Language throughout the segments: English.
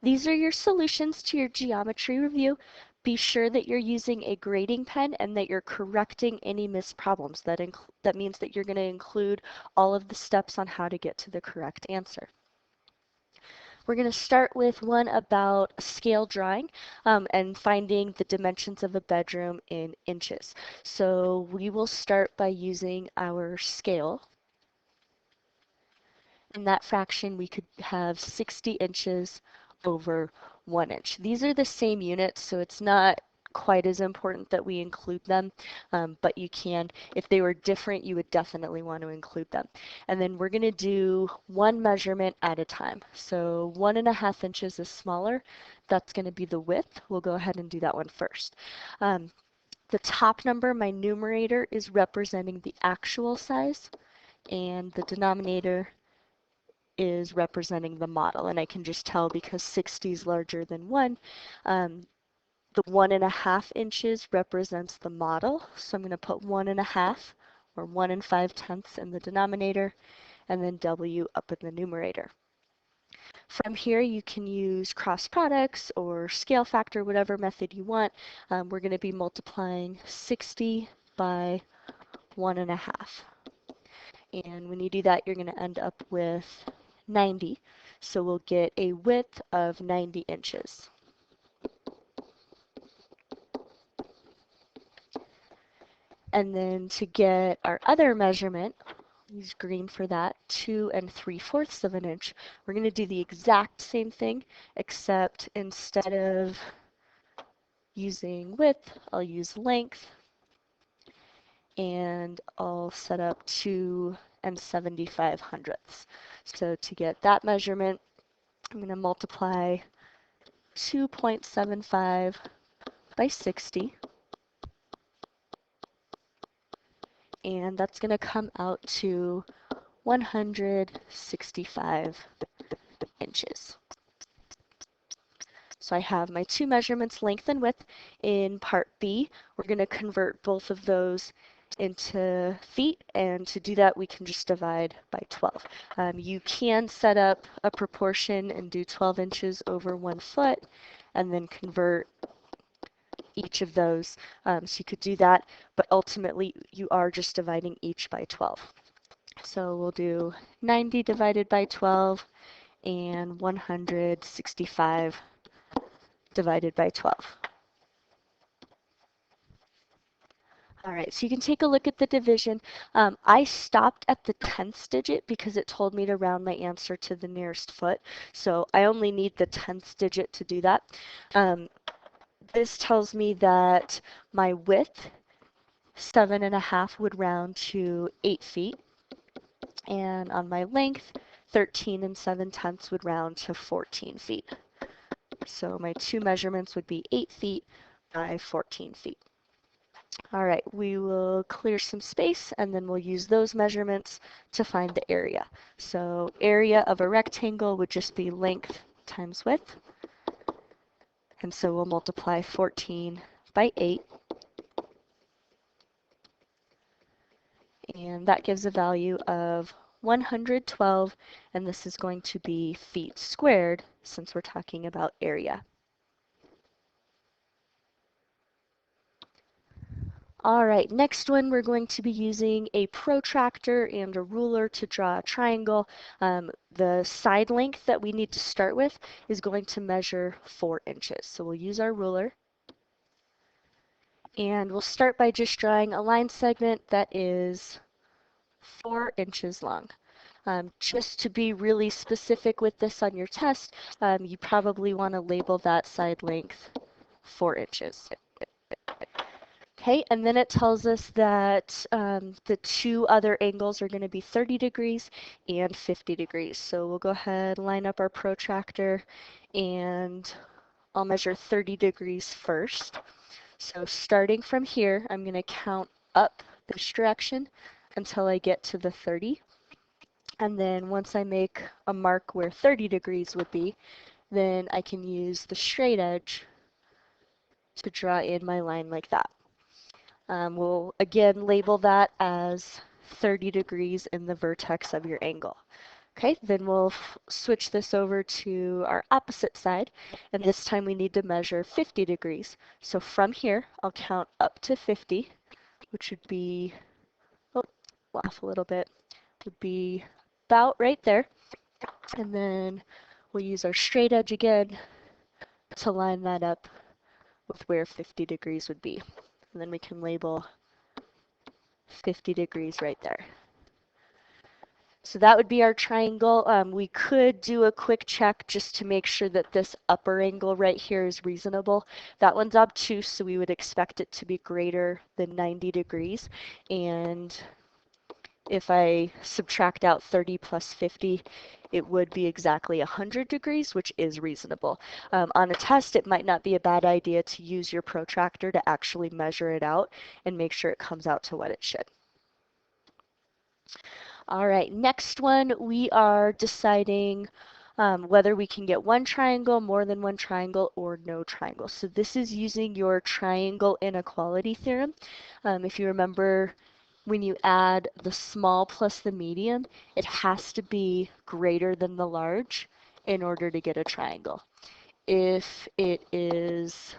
These are your solutions to your geometry review. Be sure that you're using a grading pen and that you're correcting any missed problems. That means that you're going to include all of the steps on how to get to the correct answer. We're going to start with one about scale drawing and finding the dimensions of a bedroom in inches. So we will start by using our scale. In that fraction, we could have 60 inches over 1 inch. These are the same units, so it's not quite as important that we include them, but you can. If they were different, you would definitely want to include them. And then we're going to do one measurement at a time. So 1.5 inches is smaller. That's going to be the width. We'll go ahead and do that one first. The top number, my numerator, is representing the actual size, and the denominator is representing the model. And I can just tell because 60 is larger than 1. The 1.5 inches represents the model. So I'm going to put 1.5 or 1 5/10 in the denominator and then W up in the numerator. From here, you can use cross products or scale factor, whatever method you want. We're going to be multiplying 60 by 1.5. And when you do that, you're going to end up with 90. So we'll get a width of 90 inches. And then to get our other measurement, use green for that, 2 3/4 of an inch. We're going to do the exact same thing, except instead of using width, I'll use length. And I'll set up 2 7/5. So to get that measurement, I'm going to multiply 2.75 by 60. And that's going to come out to 165 inches. So I have my two measurements, length and width. In part B, we're going to convert both of those into feet, and to do that we can just divide by 12. You can set up a proportion and do 12 inches over 1 foot and then convert each of those. So you could do that, but ultimately you are just dividing each by 12. So we'll do 90 divided by 12 and 165 divided by 12. All right, so you can take a look at the division. I stopped at the 10th digit because it told me to round my answer to the nearest foot. So I only need the 10th digit to do that. This tells me that my width, 7.5, would round to 8 feet. And on my length, 13 7/10 would round to 14 feet. So my two measurements would be 8 feet by 14 feet. All right, we will clear some space and then we'll use those measurements to find the area. So area of a rectangle would just be length times width. And so we'll multiply 14 by 8. And that gives a value of 112, and this is going to be feet squared since we're talking about area. All right, next one we're going to be using a protractor and a ruler to draw a triangle. The side length that we need to start with is going to measure 4 inches. So we'll use our ruler. And we'll start by just drawing a line segment that is 4 inches long. Just to be really specific with this on your test, you probably want to label that side length 4 inches. Okay, and then it tells us that the two other angles are going to be 30 degrees and 50 degrees. So we'll go ahead, line up our protractor, and I'll measure 30 degrees first. So starting from here, I'm going to count up this direction until I get to the 30. And then once I make a mark where 30 degrees would be, then I can use the straight edge to draw in my line like that. We'll again label that as 30 degrees in the vertex of your angle. Okay, then we'll switch this over to our opposite side, and this time we need to measure 50 degrees. So from here, I'll count up to 50, which would be, oh, off a little bit, would be about right there. And then we'll use our straight edge again to line that up with where 50 degrees would be. And then we can label 50 degrees right there. So that would be our triangle. We could do a quick check just to make sure that this upper angle right here is reasonable. That one's obtuse, so we would expect it to be greater than 90 degrees. And if I subtract out 30 plus 50, it would be exactly 100 degrees, which is reasonable. On a test, it might not be a bad idea to use your protractor to actually measure it out and make sure it comes out to what it should. All right, next one, we are deciding whether we can get one triangle, more than one triangle, or no triangle. So this is using your triangle inequality theorem. If you remember, when you add the small plus the medium, it has to be greater than the large in order to get a triangle. If it is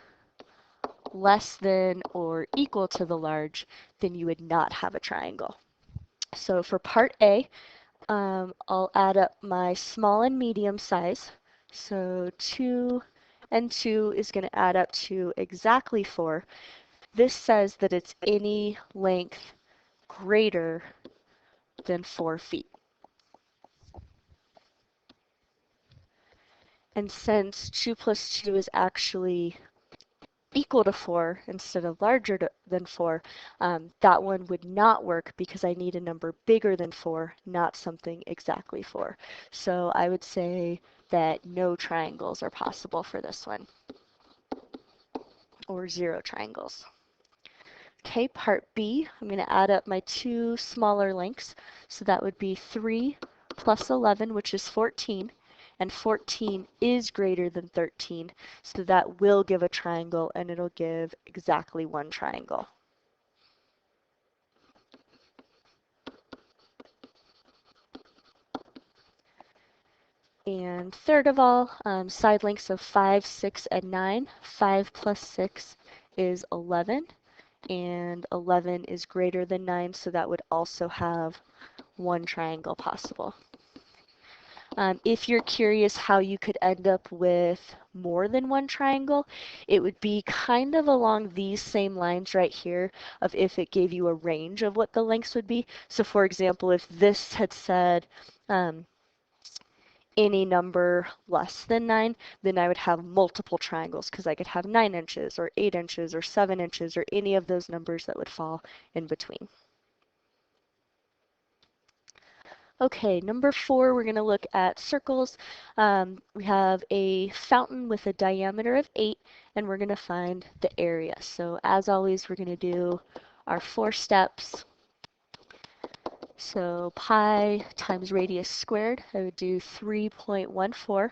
less than or equal to the large, then you would not have a triangle. So for part A, I'll add up my small and medium size. So 2 and 2 is going to add up to exactly 4. This says that it's any length greater than 4 feet. And since 2 plus 2 is actually equal to 4 instead of larger than 4, that one would not work because I need a number bigger than 4, not something exactly 4. So I would say that no triangles are possible for this one, or 0 triangles. Okay, part B, I'm going to add up my two smaller lengths. So that would be 3 plus 11, which is 14. And 14 is greater than 13. So that will give a triangle, and it'll give exactly one triangle. And third of all, side lengths of 5, 6, and 9. 5 plus 6 is 11. And 11 is greater than 9, so that would also have one triangle possible. If you're curious how you could end up with more than one triangle, it would be kind of along these same lines right here of if it gave you a range of what the lengths would be. So for example, if this had said any number less than 9, then I would have multiple triangles because I could have 9 inches or 8 inches or 7 inches or any of those numbers that would fall in between. Okay, number 4, we're going to look at circles. We have a fountain with a diameter of 8, and we're going to find the area. So as always, we're going to do our 4 steps. So pi times radius squared, I would do 3.14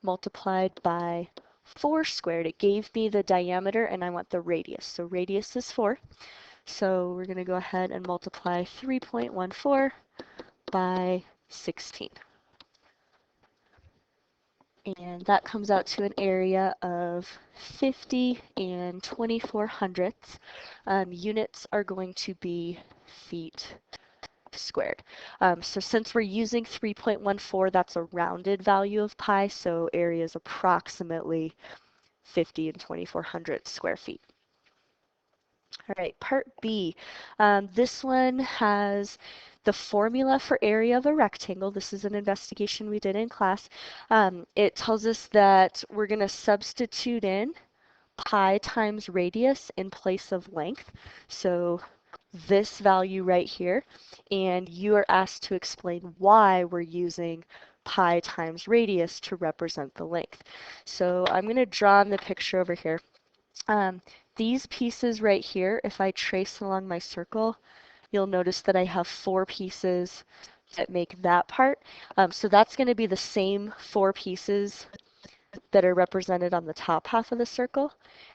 multiplied by 4 squared. It gave me the diameter, and I want the radius. So radius is 4. So we're going to go ahead and multiply 3.14 by 16. And that comes out to an area of 50 and 24 hundredths. Units are going to be feet squared. So since we're using 3.14, that's a rounded value of pi, so area is approximately 50 and 24 hundredths square feet. All right, part B. This one has the formula for area of a rectangle. This is an investigation we did in class. It tells us that we're going to substitute in pi times radius in place of length. So this value right here. And you are asked to explain why we're using pi times radius to represent the length. So I'm going to draw in the picture over here. These pieces right here, if I trace along my circle, you'll notice that I have 4 pieces that make that part. So that's going to be the same 4 pieces that are represented on the top half of the circle.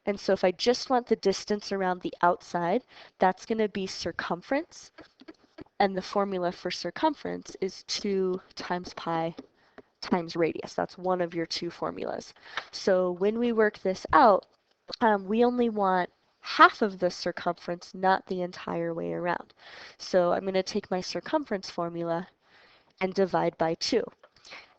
And so if I just want the distance around the outside, that's going to be circumference. And the formula for circumference is 2 times pi times radius. That's one of your two formulas. So when we work this out, we only want half of the circumference, not the entire way around. So I'm going to take my circumference formula and divide by 2.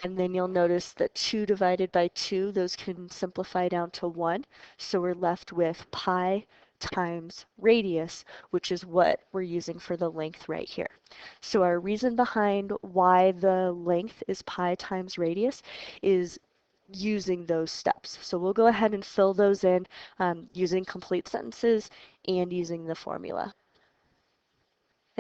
And then you'll notice that 2 divided by 2, those can simplify down to 1. So we're left with pi times radius, which is what we're using for the length right here. So our reason behind why the length is pi times radius is using those steps. So we'll go ahead and fill those in using complete sentences and using the formula.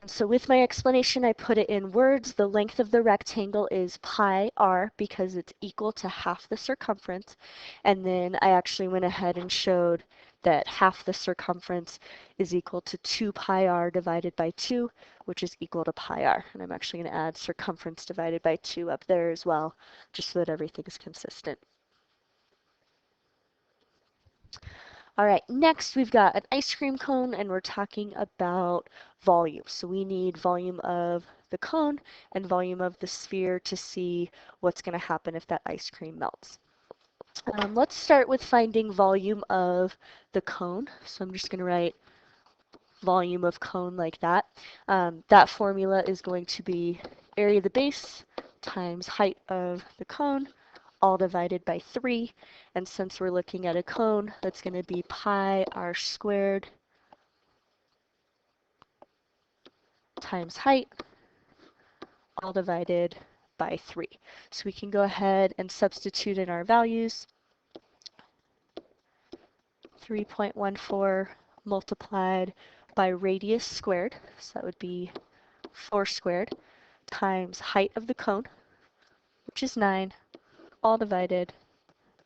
And so with my explanation, I put it in words. The length of the rectangle is pi r because it's equal to half the circumference. And then I actually went ahead and showed that half the circumference is equal to 2 pi r divided by 2, which is equal to pi r. And I'm actually going to add circumference divided by 2 up there as well, just so that everything is consistent. All right, next we've got an ice cream cone and we're talking about volume. So we need volume of the cone and volume of the sphere to see what's going to happen if that ice cream melts. Let's start with finding volume of the cone. So I'm just going to write volume of cone like that. That formula is going to be area of the base times height of the cone, all divided by 3. And since we're looking at a cone, that's going to be pi r squared times height, all divided by 3. So we can go ahead and substitute in our values. 3.14 multiplied by radius squared, so that would be 4 squared, times height of the cone, which is 9, all divided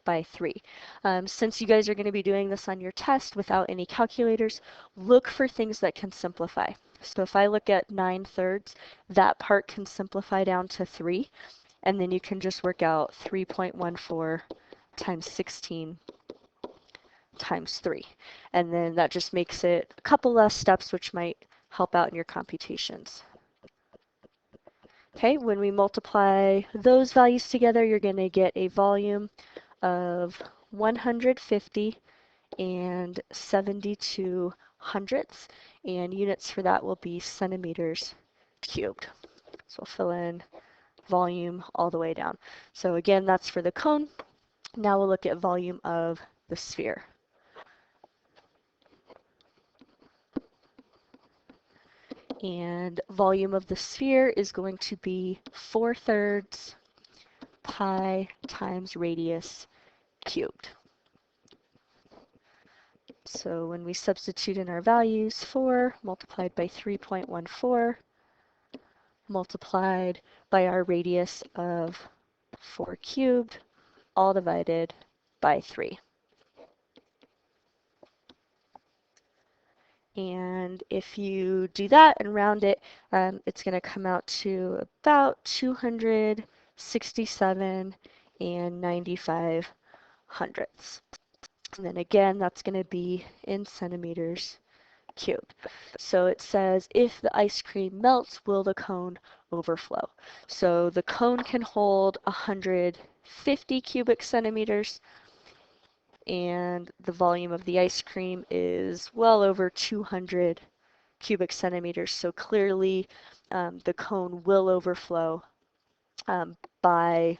by 3. Since you guys are going to be doing this on your test without any calculators, look for things that can simplify. So if I look at 9/3, that part can simplify down to 3, and then you can just work out 3.14 times 16 times 3. And then that just makes it a couple less steps, which might help out in your computations. Okay, when we multiply those values together, you're going to get a volume of 150 and 72 hundredths, and units for that will be centimeters cubed. So we'll fill in volume all the way down. So again, that's for the cone. Now we'll look at volume of the sphere. And volume of the sphere is going to be 4/3 pi times radius cubed. So when we substitute in our values, 4 multiplied by 3.14 multiplied by our radius of 4 cubed, all divided by 3. And if you do that and round it, it's going to come out to about 267 and 95 hundredths. And then again, that's going to be in centimeters cubed. So it says, if the ice cream melts, will the cone overflow? So the cone can hold 150 cubic centimeters, and the volume of the ice cream is well over 200 cubic centimeters. So clearly the cone will overflow by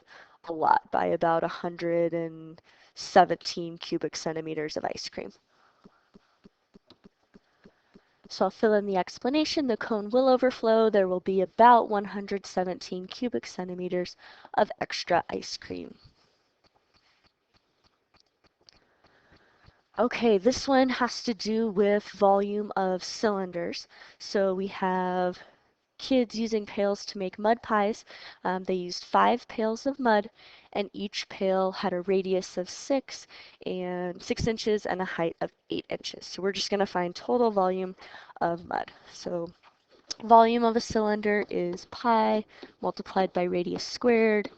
a lot, by about 117 cubic centimeters of ice cream. So I'll fill in the explanation. The cone will overflow. There will be about 117 cubic centimeters of extra ice cream. Okay, this one has to do with volume of cylinders. So we have kids using pails to make mud pies. They used 5 pails of mud, and each pail had a radius of 6 inches and a height of 8 inches. So we're just going to find total volume of mud. So volume of a cylinder is pi multiplied by radius squared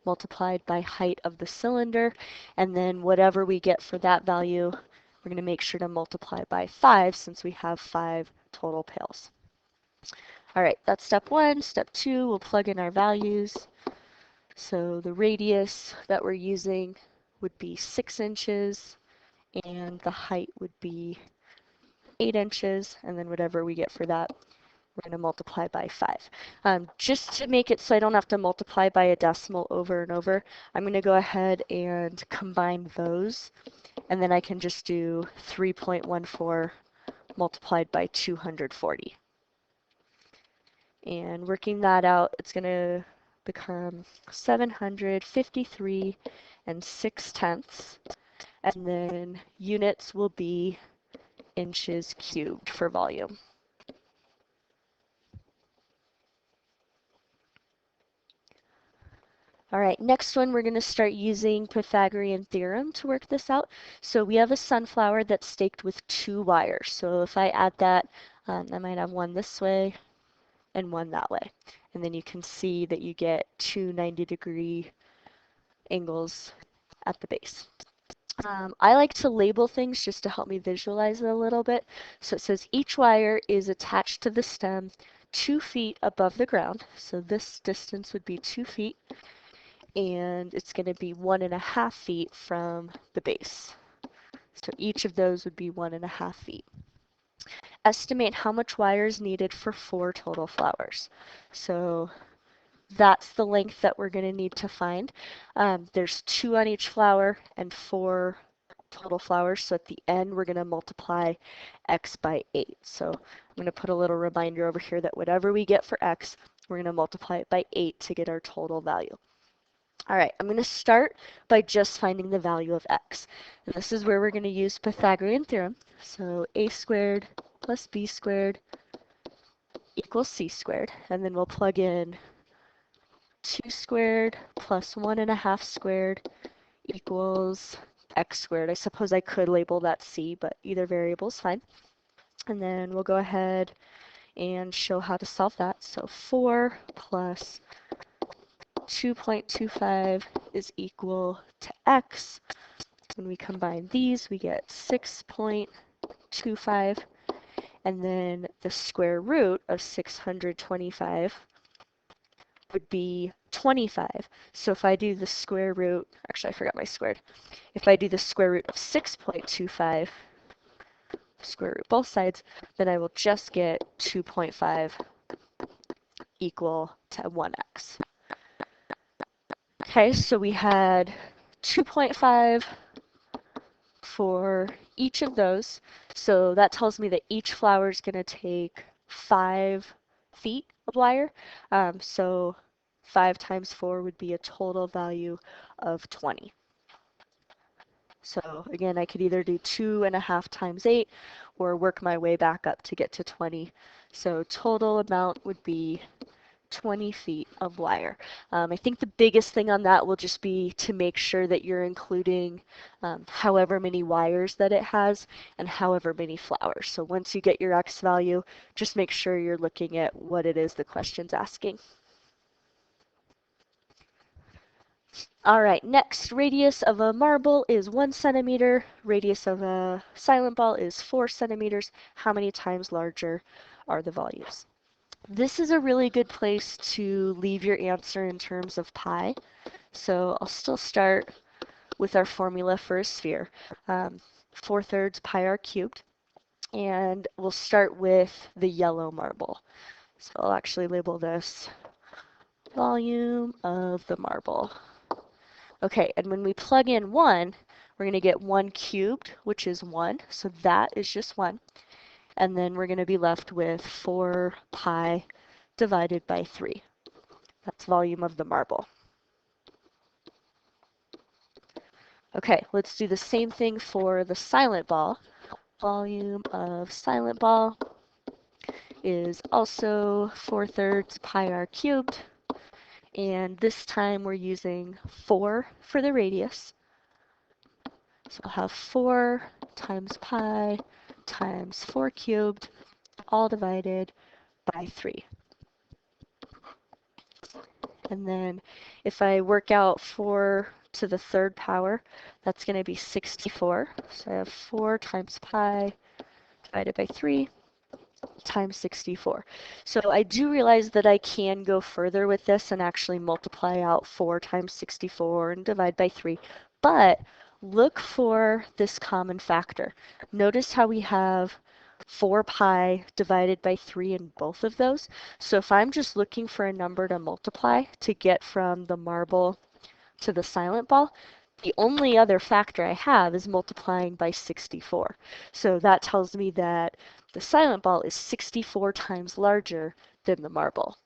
multiplied by height of the cylinder, and then whatever we get for that value, we're going to make sure to multiply by 5 since we have 5 total pails. All right, that's step one. Step two, we'll plug in our values. So the radius that we're using would be 6 inches, and the height would be 8 inches, and then whatever we get for that, we're going to multiply by 5. Just to make it so I don't have to multiply by a decimal over and over, I'm going to go ahead and combine those, and then I can just do 3.14 multiplied by 240. And working that out, it's going to become 753 and 6/10. And then units will be inches cubed for volume. All right, next one, we're going to start using Pythagorean Theorem to work this out. So we have a sunflower that's staked with 2 wires. So if I add that, I might have one this way and one that way. And then you can see that you get 2 90-degree angles at the base. I like to label things just to help me visualize it a little bit. So it says each wire is attached to the stem 2 feet above the ground. So this distance would be 2 feet, and it's going to be 1.5 feet from the base. So each of those would be 1.5 feet. Estimate how much wire is needed for 4 total flowers. So that's the length that we're going to need to find. There's 2 on each flower and 4 total flowers. So at the end, we're going to multiply x by 8. So I'm going to put a little reminder over here that whatever we get for x, we're going to multiply it by 8 to get our total value. All right, I'm going to start by just finding the value of x. And this is where we're going to use Pythagorean Theorem. So a squared plus b squared equals c squared. And then we'll plug in 2 squared plus 1.5 squared equals x squared. I suppose I could label that c, but either variable is fine. And then we'll go ahead and show how to solve that. So 4 plus 2.25 is equal to x. When we combine these, we get 6.25. And then the square root of 625 would be 25. So if I do the square root, actually I forgot my squared. If I do the square root of 6.25, square root both sides, then I will just get 2.5 equal to 1x. Okay, so we had 2.5 for each of those. So that tells me that each flower is going to take 5 feet of wire. So 5 times 4 would be a total value of 20. So again, I could either do 2.5 times 8 or work my way back up to get to 20. So total amount would be 20 feet of wire. I think the biggest thing on that will just be to make sure that you're including however many wires that it has and however many flowers. So once you get your x value, just make sure you're looking at what it is the question's asking. All right, next, radius of a marble is 1 centimeter. Radius of a silent ball is 4 centimeters. How many times larger are the volumes? This is a really good place to leave your answer in terms of pi. So I'll still start with our formula for a sphere. 4/3 pi r cubed. And we'll start with the yellow marble. So I'll actually label this volume of the marble. Okay, and when we plug in 1, we're going to get 1 cubed, which is 1. So that is just 1. And then we're going to be left with 4 pi divided by 3. That's volume of the marble. Okay, let's do the same thing for the silent ball. Volume of silent ball is also 4/3 pi r cubed. And this time we're using 4 for the radius. So I'll have 4 times pi times 4 cubed, all divided by 3. And then if I work out 4 to the 3rd power, that's going to be 64. So I have 4 times pi divided by 3 times 64. So I do realize that I can go further with this and actually multiply out 4 times 64 and divide by 3, but look for this common factor. Notice how we have 4 pi divided by 3 in both of those. So if I'm just looking for a number to multiply to get from the marble to the silent ball, the only other factor I have is multiplying by 64. So that tells me that the silent ball is 64 times larger than the marble.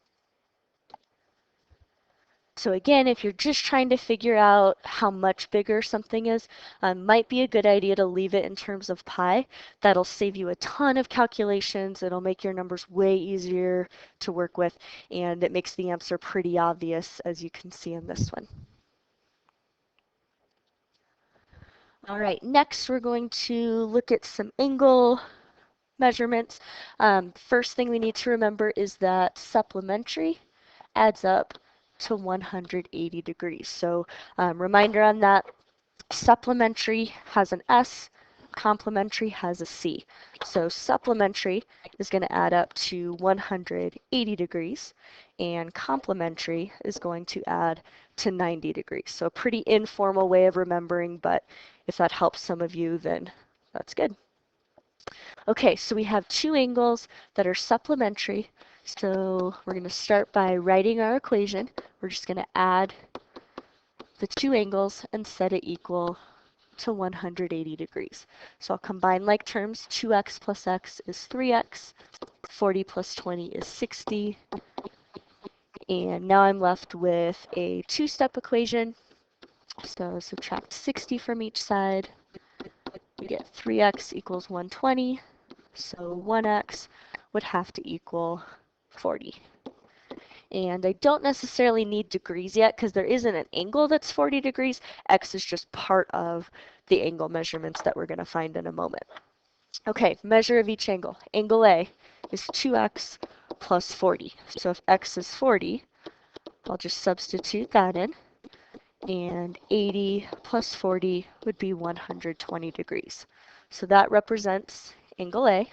So again, if you're just trying to figure out how much bigger something is, might be a good idea to leave it in terms of pi. That'll save you a ton of calculations. It'll make your numbers way easier to work with, and it makes the answer pretty obvious, as you can see in this one. All right, next we're going to look at some angle measurements. First thing we need to remember is that supplementary adds up to 180 degrees. So reminder on that, supplementary has an S, complementary has a C. So supplementary is going to add up to 180 degrees, and complementary is going to add to 90 degrees. So a pretty informal way of remembering, but if that helps some of you, then that's good. Okay, so we have two angles that are supplementary. So we're going to start by writing our equation. We're just going to add the two angles and set it equal to 180 degrees. So I'll combine like terms. 2x plus x is 3x. 40 plus 20 is 60. And now I'm left with a two-step equation. So subtract 60 from each side. We get 3x equals 120. So 1x would have to equal 40. And I don't necessarily need degrees yet because there isn't an angle that's 40 degrees. X is just part of the angle measurements that we're going to find in a moment. Okay, measure of each angle. Angle A is 2x plus 40. So if x is 40, I'll just substitute that in. And 80 plus 40 would be 120 degrees. So that represents angle A.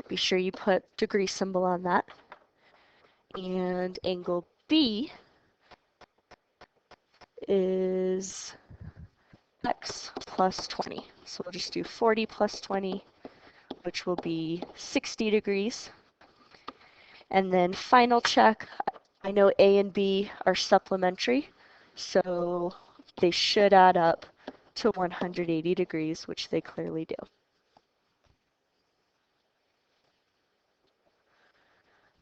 Be sure you put degree symbol on that. And angle B is x plus 20. So we'll just do 40 plus 20, which will be 60 degrees. And then final check, I know A and B are supplementary, so they should add up to 180 degrees, which they clearly do.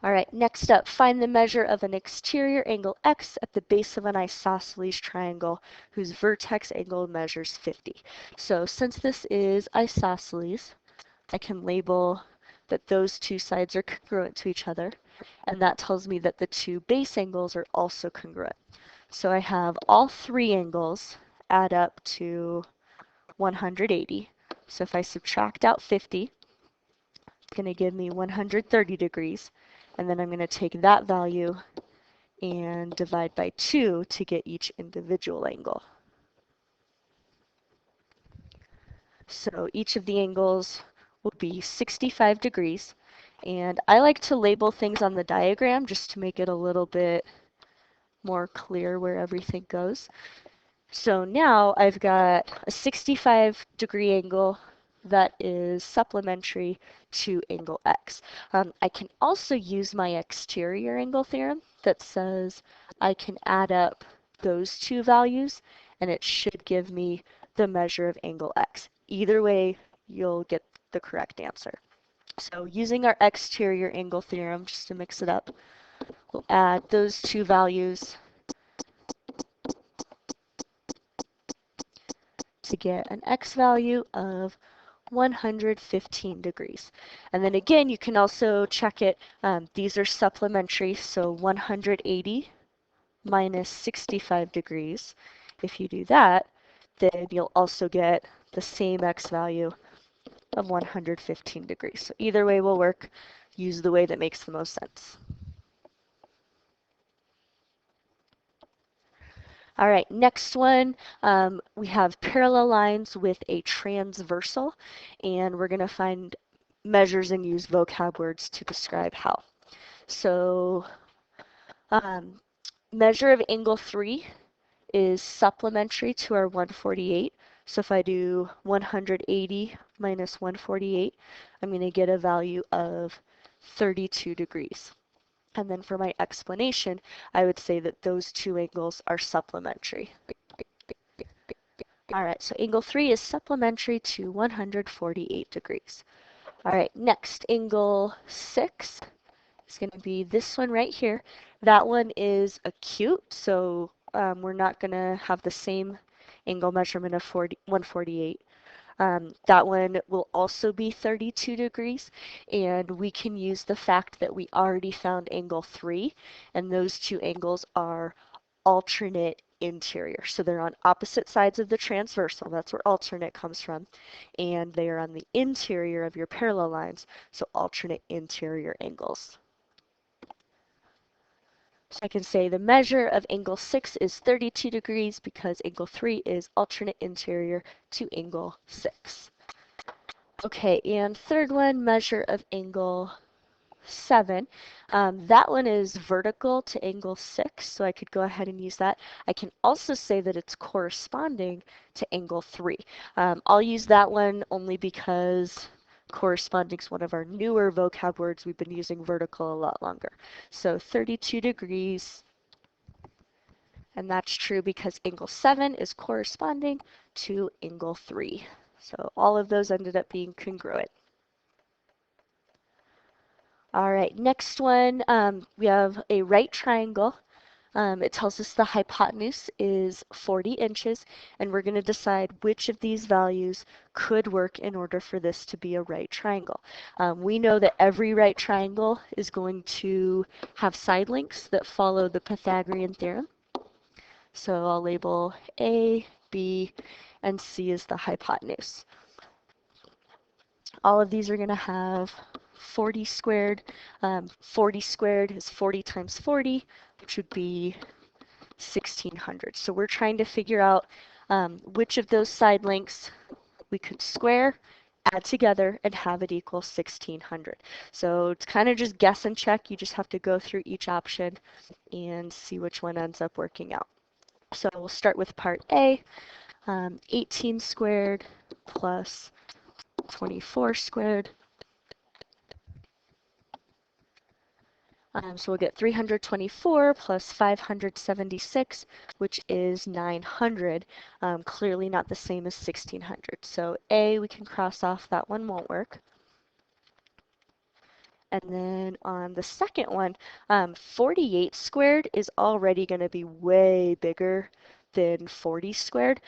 All right, next up, find the measure of an exterior angle x at the base of an isosceles triangle whose vertex angle measures 50. So since this is isosceles, I can label that those two sides are congruent to each other, and that tells me that the two base angles are also congruent. So I have all three angles add up to 180. So if I subtract out 50, it's going to give me 130 degrees. And then I'm going to take that value and divide by 2 to get each individual angle. So each of the angles will be 65 degrees. And I like to label things on the diagram just to make it a little bit more clear where everything goes. So now I've got a 65-degree angle that is supplementary to angle x. I can also use my exterior angle theorem that says I can add up those two values and it should give me the measure of angle x. Either way, you'll get the correct answer. So using our exterior angle theorem, just to mix it up, we'll add those two values to get an x value of 115 degrees. And then again, you can also check it. These are supplementary, so 180 minus 65 degrees. If you do that, then you'll also get the same x value of 115 degrees. So either way will work. Use the way that makes the most sense. All right, next one, we have parallel lines with a transversal, and we're going to find measures and use vocab words to describe how. So um, measure of angle 3 is supplementary to our 148. So if I do 180 minus 148, I'm going to get a value of 32 degrees. And then for my explanation, I would say that those two angles are supplementary. All right, so angle 3 is supplementary to 148 degrees. All right, next, angle 6 is going to be this one right here. That one is acute, so we're not going to have the same angle measurement of 148. That one will also be 32 degrees, and we can use the fact that we already found angle 3, and those two angles are alternate interior. So they're on opposite sides of the transversal, that's where alternate comes from, and they are on the interior of your parallel lines, so alternate interior angles. So I can say the measure of angle 6 is 32 degrees because angle 3 is alternate interior to angle 6. Okay, and third one, measure of angle 7. That one is vertical to angle 6, so I could go ahead and use that. I can also say that it's corresponding to angle 3. I'll use that one only because corresponding is one of our newer vocab words. We've been using vertical a lot longer. So 32 degrees, and that's true because angle 7 is corresponding to angle 3. So all of those ended up being congruent. All right, next one, we have a right triangle. It tells us the hypotenuse is 40 inches, and we're going to decide which of these values could work in order for this to be a right triangle. We know that every right triangle is going to have side lengths that follow the Pythagorean theorem. So I'll label A, B, and C as the hypotenuse. All of these are going to have 40 squared. 40 squared is 40 times 40, which would be 1600. So we're trying to figure out which of those side lengths we could square, add together, and have it equal 1600. So it's kind of just guess and check. You just have to go through each option and see which one ends up working out. So we'll start with part A, 18 squared plus 24 squared. So we'll get 324 plus 576, which is 900. Clearly not the same as 1600. So A, we can cross off, that one won't work. And then on the second one, 48 squared is already going to be way bigger than 40 squared.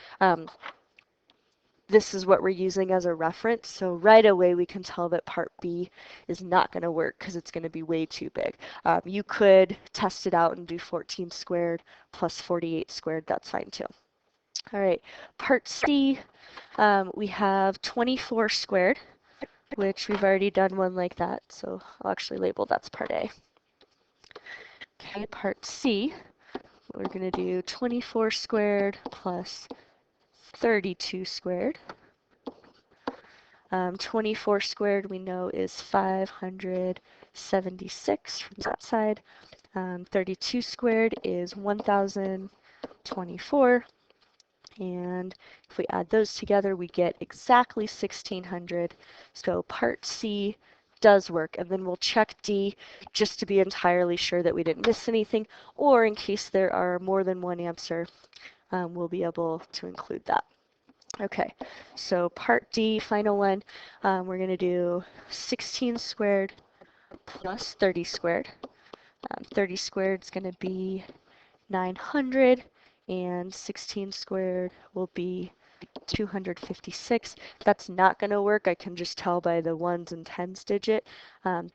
This is what we're using as a reference. So right away we can tell that part B is not going to work because it's going to be way too big. You could test it out and do 14 squared plus 48 squared. That's fine too. All right, part C, we have 24 squared, which we've already done one like that. So I'll actually label that's part A. Okay, part C, we're going to do 24 squared plus 32 squared. 24 squared we know is 576 from that side. 32 squared is 1024. And if we add those together, we get exactly 1600. So part C does work. And then we'll check D just to be entirely sure that we didn't miss anything, or in case there are more than one answer, we'll be able to include that. Okay, so part D, final one, we're going to do 16 squared plus 30 squared. 30 squared is going to be 900, and 16 squared will be 256. That's not going to work. I can just tell by the ones and tens digit,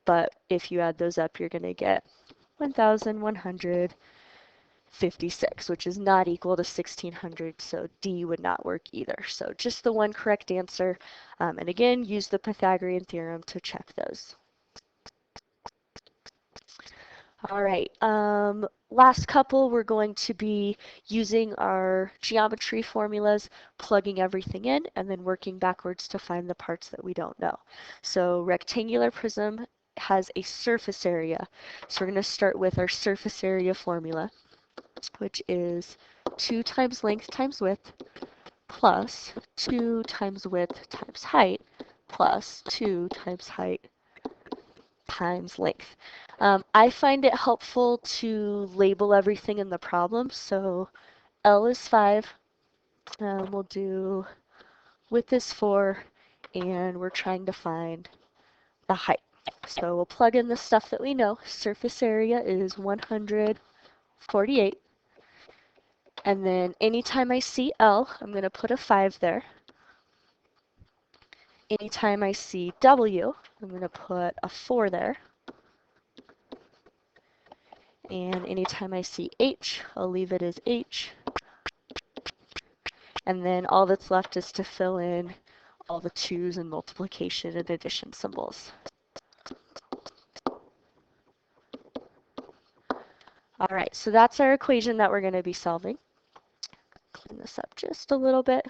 but if you add those up, you're going to get 1,156, which is not equal to 1600, so D would not work either. So just the one correct answer, and again, use the Pythagorean theorem to check those. All right, last couple, we're going to be using our geometry formulas, plugging everything in, and then working backwards to find the parts that we don't know. So rectangular prism has a surface area. So we're going to start with our surface area formula, which is 2 times length times width plus 2 times width times height plus 2 times height times length. I find it helpful to label everything in the problem. So L is 5, we'll do width is 4, and we're trying to find the height. So we'll plug in the stuff that we know. Surface area is 148. And then anytime I see L, I'm going to put a 5 there. Anytime I see W, I'm going to put a 4 there. And anytime I see H, I'll leave it as H. And then all that's left is to fill in all the 2's and multiplication and addition symbols. All right, so that's our equation that we're going to be solving. Clean this up just a little bit.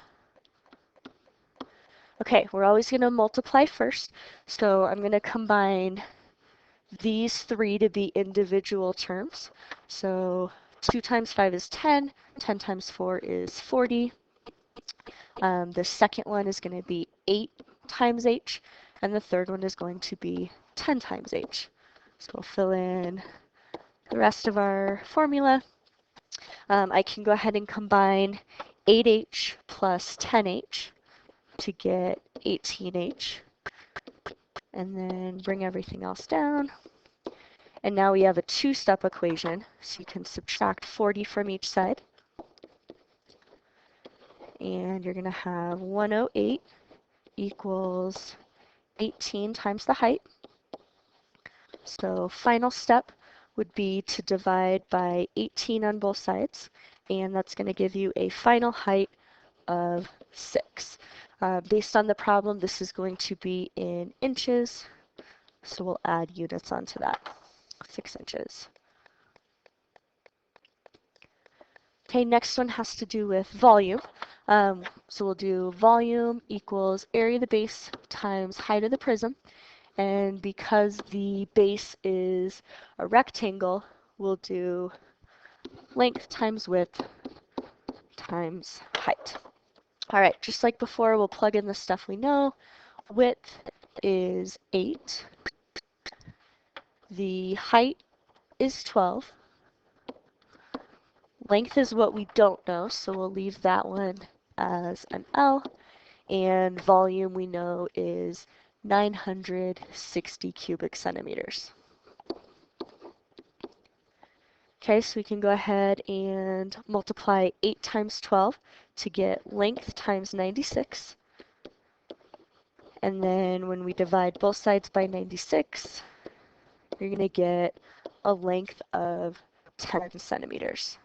Okay, we're always going to multiply first. So I'm going to combine these 3 to be individual terms. So 2 times 5 is 10, 10 times 4 is 40. The second one is going to be 8 times h, and the third one is going to be 10 times h. So we'll fill in the rest of our formula. I can go ahead and combine 8h plus 10h to get 18h, and then bring everything else down. And now we have a 2-step equation, so you can subtract 40 from each side. And you're going to have 108 equals 18 times the height. So final step would be to divide by 18 on both sides, and that's going to give you a final height of 6. Based on the problem, this is going to be in inches, so we'll add units onto that. 6 inches. Okay, next one has to do with volume. So we'll do volume equals area of the base times height of the prism. And because the base is a rectangle, we'll do length times width times height. All right, just like before, we'll plug in the stuff we know. Width is 8. The height is 12. Length is what we don't know, so we'll leave that one as an L. And volume we know is 960 cubic centimeters. Okay, so we can go ahead and multiply 8 times 12 to get length times 96. And then when we divide both sides by 96, you're going to get a length of 10 centimeters.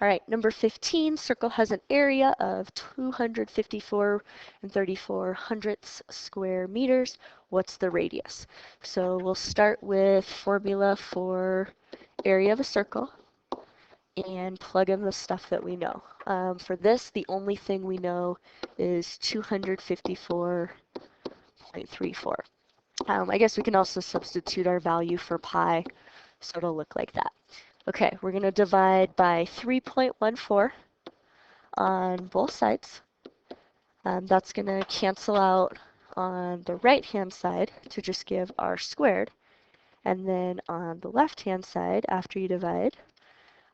All right, number 15, circle has an area of 254 and 34 hundredths square meters. What's the radius? So we'll start with formula for area of a circle and plug in the stuff that we know. For this, the only thing we know is 254.34. I guess we can also substitute our value for pi, so it'll look like that. Okay, we're going to divide by 3.14 on both sides. That's going to cancel out on the right-hand side to just give r squared. And then on the left-hand side, after you divide,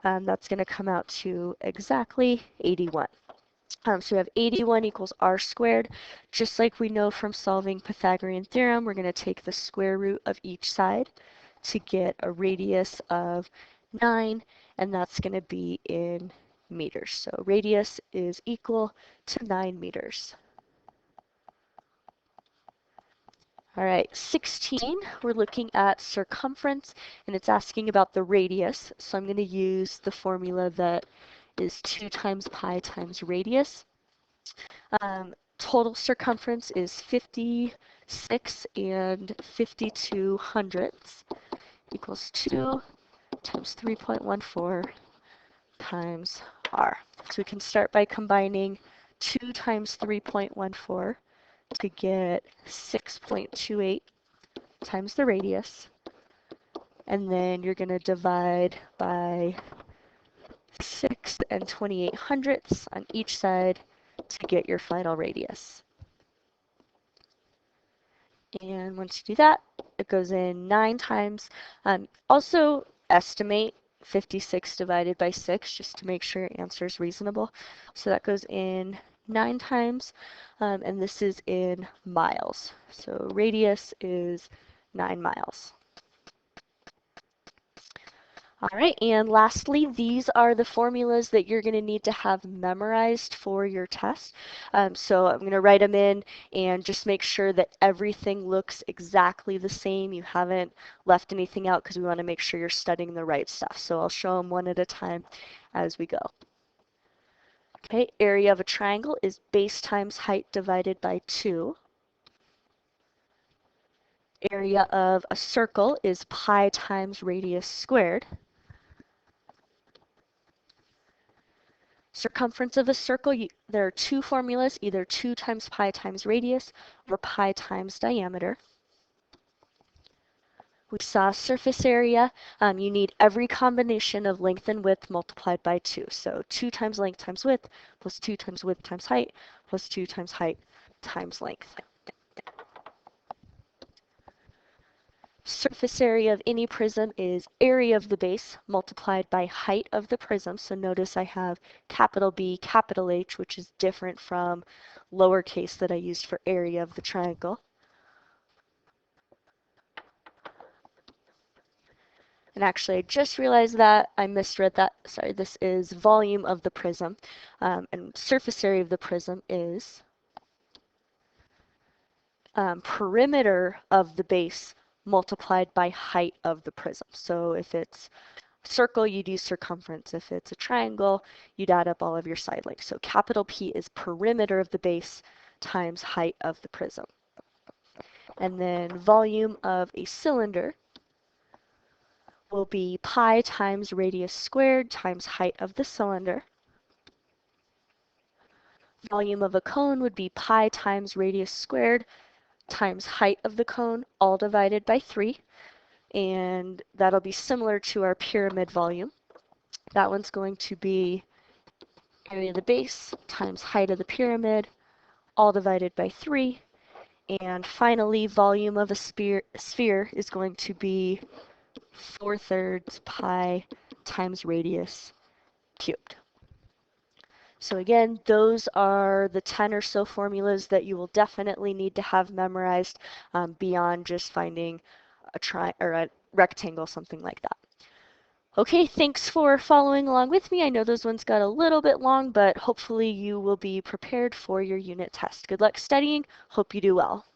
that's going to come out to exactly 81. So we have 81 equals r squared. Just like we know from solving Pythagorean Theorem, we're going to take the square root of each side to get a radius of 9, and that's going to be in meters. So radius is equal to 9 meters. All right, 16, we're looking at circumference, and it's asking about the radius. So I'm going to use the formula that is 2 times pi times radius. total circumference is 56 and 52 hundredths equals 2 times 3.14 times r. So we can start by combining 2 times 3.14 to get 6.28 times the radius. And then you're going to divide by 6 and 28 hundredths on each side to get your final radius. And once you do that, it goes in 9 times. Also estimate 56 divided by 6 just to make sure your answer is reasonable. So that goes in 9 times, and this is in miles. So radius is 9 miles. All right, and lastly, these are the formulas that you're going to need to have memorized for your test. So I'm going to write them in and just make sure that everything looks exactly the same. You haven't left anything out because we want to make sure you're studying the right stuff. So I'll show them one at a time as we go. Okay, area of a triangle is base times height divided by 2. Area of a circle is pi times radius squared. Circumference of a circle, there are 2 formulas, either 2 times pi times radius or pi times diameter. We saw surface area. You need every combination of length and width multiplied by 2. So 2 times length times width plus 2 times width times height plus 2 times height times length. Surface area of any prism is area of the base multiplied by height of the prism. So notice I have capital B, capital H, which is different from lowercase that I used for area of the triangle. And actually, I just realized that I misread that. Sorry, this is volume of the prism. And surface area of the prism is perimeter of the base multiplied by height of the prism. So if it's circle, you'd use circumference. If it's a triangle, you'd add up all of your side lengths. So capital P is perimeter of the base times height of the prism. And then volume of a cylinder will be pi times radius squared times height of the cylinder. Volume of a cone would be pi times radius squared times height of the cone, all divided by 3. And that'll be similar to our pyramid volume. That one's going to be area of the base times height of the pyramid, all divided by 3. And finally, volume of a sphere is going to be 4/3 pi times radius cubed. So again, those are the 10 or so formulas that you will definitely need to have memorized beyond just finding a rectangle, something like that. Okay, thanks for following along with me. I know those ones got a little bit long, but hopefully you will be prepared for your unit test. Good luck studying. Hope you do well.